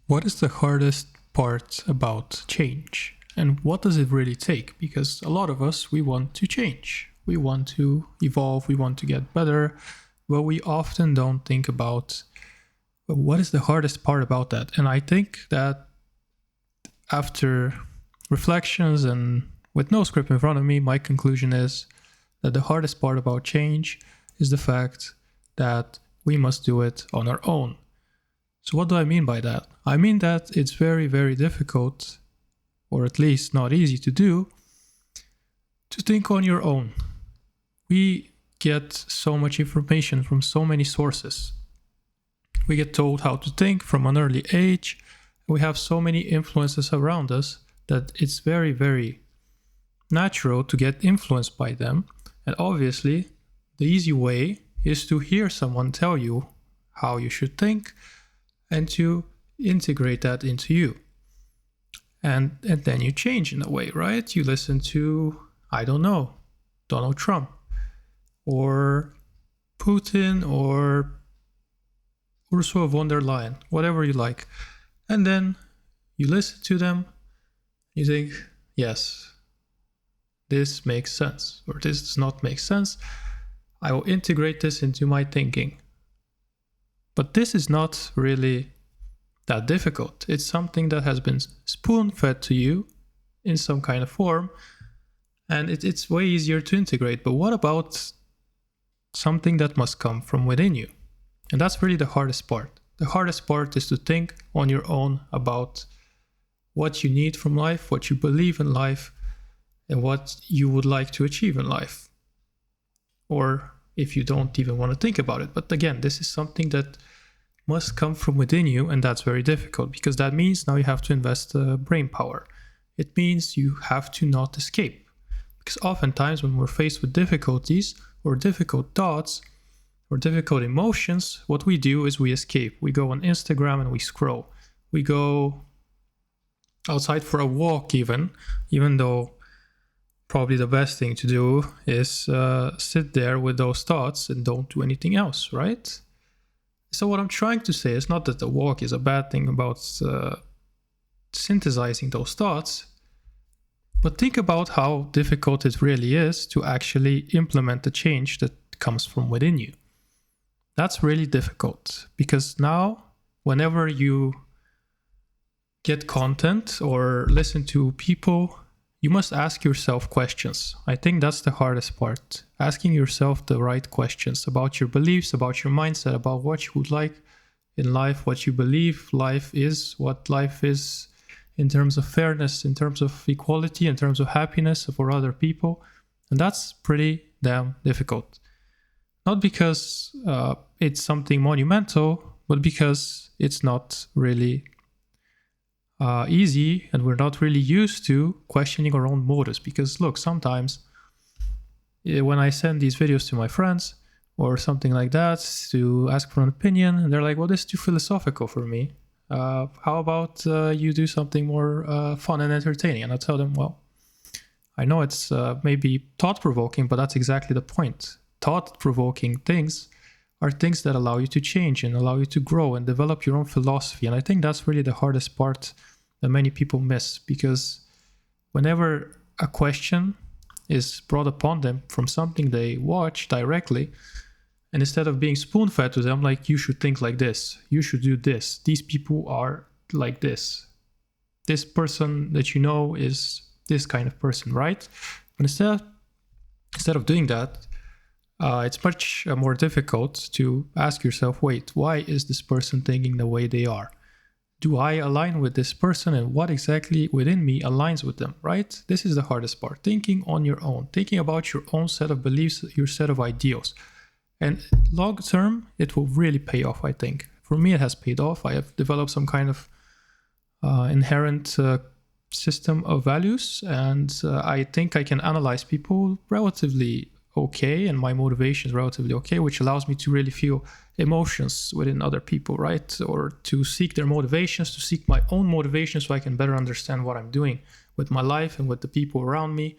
What is the hardest part about change? And what does it really take? Because a lot of us, we want to change. We want to evolve. We want to get better. But we often don't think about what is the hardest part about that. And I think that after reflections and with no script in front of me, my conclusion is that the hardest part about change is the fact that we must do it on our own. So what do I mean by that? I mean that it's very, very difficult, or at least not easy to do, to think on your own. We get so much information from so many sources. We get told how to think from an early age. We have so many influences around us that it's very, very natural to get influenced by them. And obviously, the easy way is to hear someone tell you how you should think and to integrate that into you. And then you change in a way, right? You listen to, I don't know, Donald Trump or Putin or Ursula von der Leyen, whatever you like. And then you listen to them, you think, yes, this makes sense, or this does not make sense. I will integrate this into my thinking. But this is not really that difficult. It's something that has been spoon-fed to you in some kind of form, and it's way easier to integrate. But what about something that must come from within you? And that's really the hardest part. The hardest part is to think on your own about what you need from life, what you believe in life, and what you would like to achieve in life. Or if you don't even want to think about it. But again, this is something that must come from within you, and that's very difficult because that means now you have to invest brain power. It means you have to not escape. Because oftentimes when we're faced with difficulties or difficult thoughts or difficult emotions, what we do is we escape. We go on Instagram and we scroll. We go outside for a walk even though probably the best thing to do is sit there with those thoughts and don't do anything else, right? So what I'm trying to say is not that the walk is a bad thing about synthesizing those thoughts, but think about how difficult it really is to actually implement the change that comes from within you. That's really difficult because now, whenever you get content or listen to people, you must ask yourself questions. I think that's the hardest part. Asking yourself the right questions about your beliefs, about your mindset, about what you would like in life, what you believe life is, what life is in terms of fairness, in terms of equality, in terms of happiness for other people. And that's pretty damn difficult. Not because it's something monumental, but because it's not really easy, and we're not really used to questioning our own motives. Because look, sometimes when I send these videos to my friends or something like that to ask for an opinion, and they're like, well, this is too philosophical for me. How about you do something more fun and entertaining? And I tell them, well, I know it's maybe thought-provoking, but that's exactly the point. Thought-provoking things are things that allow you to change and allow you to grow and develop your own philosophy. And I think that's really the hardest part that many people miss, because whenever a question is brought upon them from something they watch directly, and instead of being spoon-fed to them, like, you should think like this, you should do this, these people are like this person that you know is this kind of person, right? But instead of doing that, it's much more difficult to ask yourself, wait, why is this person thinking the way they are? Do I align with this person, and what exactly within me aligns with them, right? This is the hardest part, thinking on your own, thinking about your own set of beliefs, your set of ideals. And long term, it will really pay off, I think. For me, it has paid off. I have developed some kind of inherent system of values, and I think I can analyze people relatively okay, and my motivation is relatively okay, which allows me to really feel emotions within other people, right? Or to seek their motivations, to seek my own motivation, so I can better understand what I'm doing with my life and with the people around me,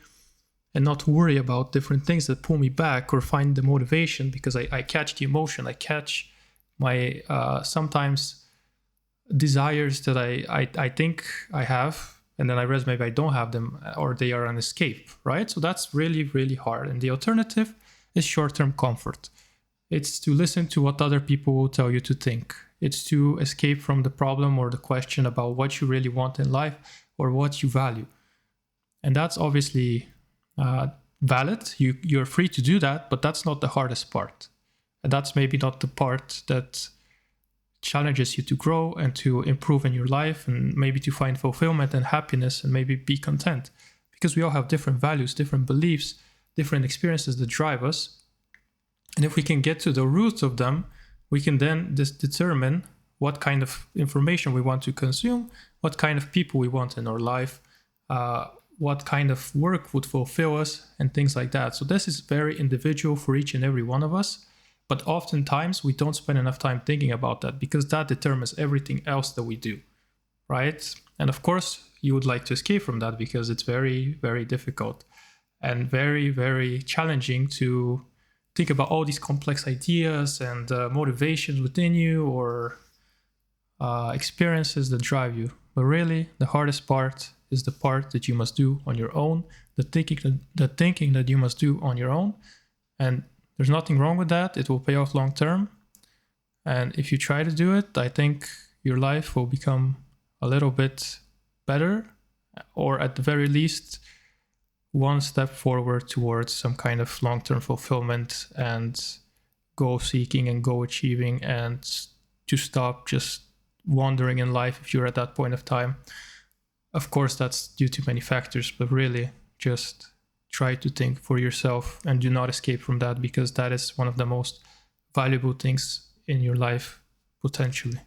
and not to worry about different things that pull me back or find the motivation, because I catch the emotion, I catch my sometimes desires that I think I have, and then I realize maybe I don't have them, or they are an escape, right? So that's really, really hard. And the alternative is short-term comfort. It's to listen to what other people will tell you to think. It's to escape from the problem or the question about what you really want in life or what you value. And that's obviously valid. You're free to do that, but that's not the hardest part. And that's maybe not the part that challenges you to grow and to improve in your life, and maybe to find fulfillment and happiness and maybe be content. Because we all have different values, different beliefs, different experiences that drive us. And if we can get to the roots of them, we can then determine what kind of information we want to consume, what kind of people we want in our life, what kind of work would fulfill us, and things like that. So this is very individual for each and every one of us. But oftentimes we don't spend enough time thinking about that, because that determines everything else that we do, right? And of course, you would like to escape from that because it's very, very difficult and very, very challenging to think about all these complex ideas and motivations within you, or experiences that drive you. But really, the hardest part is the part that you must do on your own, the thinking that you must do on your own. And there's nothing wrong with that. It will pay off long term. And if you try to do it, I think your life will become a little bit better, or at the very least, one step forward towards some kind of long-term fulfillment and goal seeking and goal achieving, and to stop just wandering in life if you're at that point of time. Of course, that's due to many factors, but really just try to think for yourself and do not escape from that, because that is one of the most valuable things in your life, potentially.